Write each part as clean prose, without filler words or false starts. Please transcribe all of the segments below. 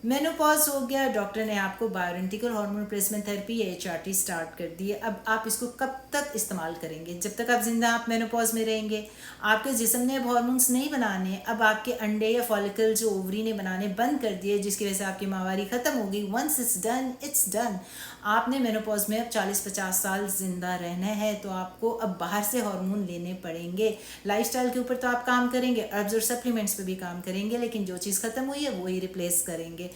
Menopause हो गया, doctor ने आपको बायोइडेंटिकल हार्मोन रिप्लेसमेंट थेरेपी या HRT स्टार्ट कर दी है। अब आप इसको कब तक इस्तेमाल करेंगे? जब तक आप जिंदा आप मेनोपॉज में रहेंगे। आपके जिस्म ने अब हार्मोन्स नहीं बनाने, अब आपके अंडे या फॉलिकल जो ओवरी ने बनाने बंद कर दिए, जिसकी वजह से आपकी माहवारी खत्म हो गई। Once it's done it's done. आपने मेनोपॉज में अब 40-50 साल जिंदा रहना है, तो आपको अब बाहर से हार्मोन लेने पड़ेंगे। लाइफस्टाइल के ऊपर तो आप काम करेंगे, अर्ब्स और सप्लीमेंट्स पे भी काम करेंगे, लेकिन जो चीज़ खत्म हुई है वही रिप्लेस करेंगे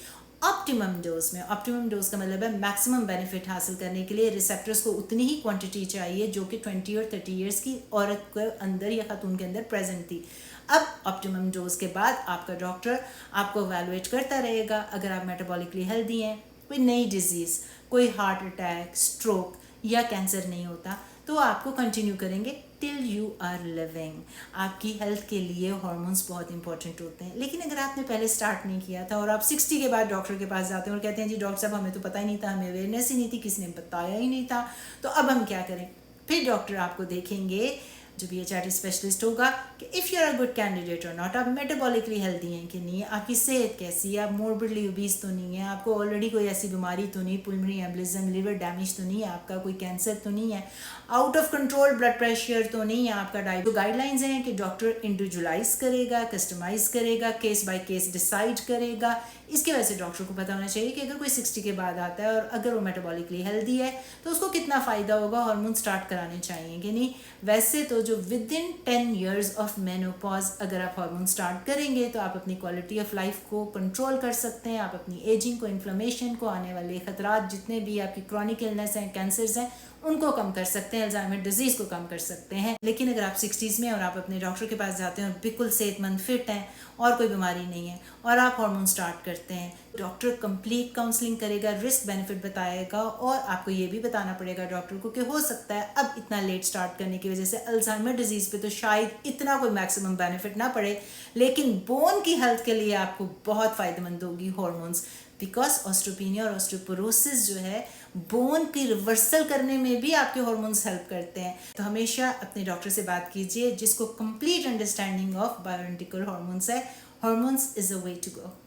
ऑप्टिमम डोज में। ऑप्टिमम डोज का मतलब है मैक्सिमम बेनिफिट हासिल करने के लिए रिसेप्टर्स को उतनी ही क्वांटिटी चाहिए जो कि 20 और 30 ईयर्स की औरत के अंदर या खातून के अंदर प्रेजेंट थी। अब ऑप्टिमम डोज के बाद आपका डॉक्टर आपको एवेलुएट करता रहेगा। अगर आप मेटाबॉलिकली हेल्दी हैं, कोई नई डिजीज़, कोई हार्ट अटैक, स्ट्रोक या कैंसर नहीं होता, तो आपको कंटिन्यू करेंगे टिल यू आर लिविंग। आपकी हेल्थ के लिए हार्मोन्स बहुत इंपॉर्टेंट होते हैं। लेकिन अगर आपने पहले स्टार्ट नहीं किया था और आप 60 के बाद डॉक्टर के पास जाते हैं और कहते हैं जी डॉक्टर साहब हमें तो पता ही नहीं था, हमें अवेयरनेस ही नहीं थी, किसी ने बताया ही नहीं था, तो अब हम क्या करें? फिर डॉक्टर आपको देखेंगे, जो BHRT स्पेशलिस्ट होगा, कि if you are a good candidate और नॉट। आप मेटाबॉलिकली हेल्दी हैं कि नहीं है, आपकी सेहत कैसी है, आप मोर्बिडली ओबीज तो नहीं है, आपको ऑलरेडी कोई ऐसी बीमारी तो नहीं, पुल्मोनरी एम्बोलिज्म, लिवर डैमेज तो नहीं है, आपका कोई कैंसर तो नहीं है, out of control blood pressure तो नहीं है आपका। डाइट तो गाइडलाइंस हैं कि डॉक्टर इंडिविजुअलाइज करेगा, कस्टमाइज करेगा, केस बाय केस डिसाइड करेगा। इसकी वजह से डॉक्टर को पता होना चाहिए कि अगर कोई 60 के बाद आता है और अगर वो मेटाबॉलिकली हेल्दी है तो उसको कितना फ़ायदा होगा, हार्मोन स्टार्ट कराने चाहिए कि नहीं। वैसे तो जो with in 10 years of menopause अगर आप हार्मोन स्टार्ट करेंगे तो आप अपनी क्वालिटी ऑफ लाइफ को कंट्रोल कर सकते हैं। आप अपनी एजिंग को, इन्फ्लेमेशन को, आने वाले खतरात जितने भी आपकी क्रॉनिक इलनेस हैं, कैंसर्स हैं, उनको कम कर सकते हैं, अल्जाइमर डिजीज़ को कम कर सकते हैं। लेकिन अगर आप 60s में और आप अपने डॉक्टर के पास जाते हैं और बिल्कुल सेहतमंद फिट हैं और कोई बीमारी नहीं है और आप हार्मोन स्टार्ट करते हैं, डॉक्टर कंप्लीट काउंसलिंग करेगा, रिस्क बेनिफिट बताएगा और आपको ये भी बताना पड़ेगा डॉक्टर को कि हो सकता है अब इतना लेट स्टार्ट करने की वजह से अल्जाइमर डिजीज़ पे तो शायद इतना कोई मैक्सिमम बेनिफिट ना पड़े, लेकिन बोन की हेल्थ के लिए आपको बहुत फ़ायदेमंद होगी हार्मोन्स। बिकॉज ऑस्टियोपेनिया और ऑस्टियोपोरोसिस जो है, बोन की रिवर्सल करने में भी आपके हार्मोन्स हेल्प करते हैं। तो हमेशा अपने डॉक्टर से बात कीजिए जिसको complete understanding of bioidentical hormones है। Hormones is a way to go.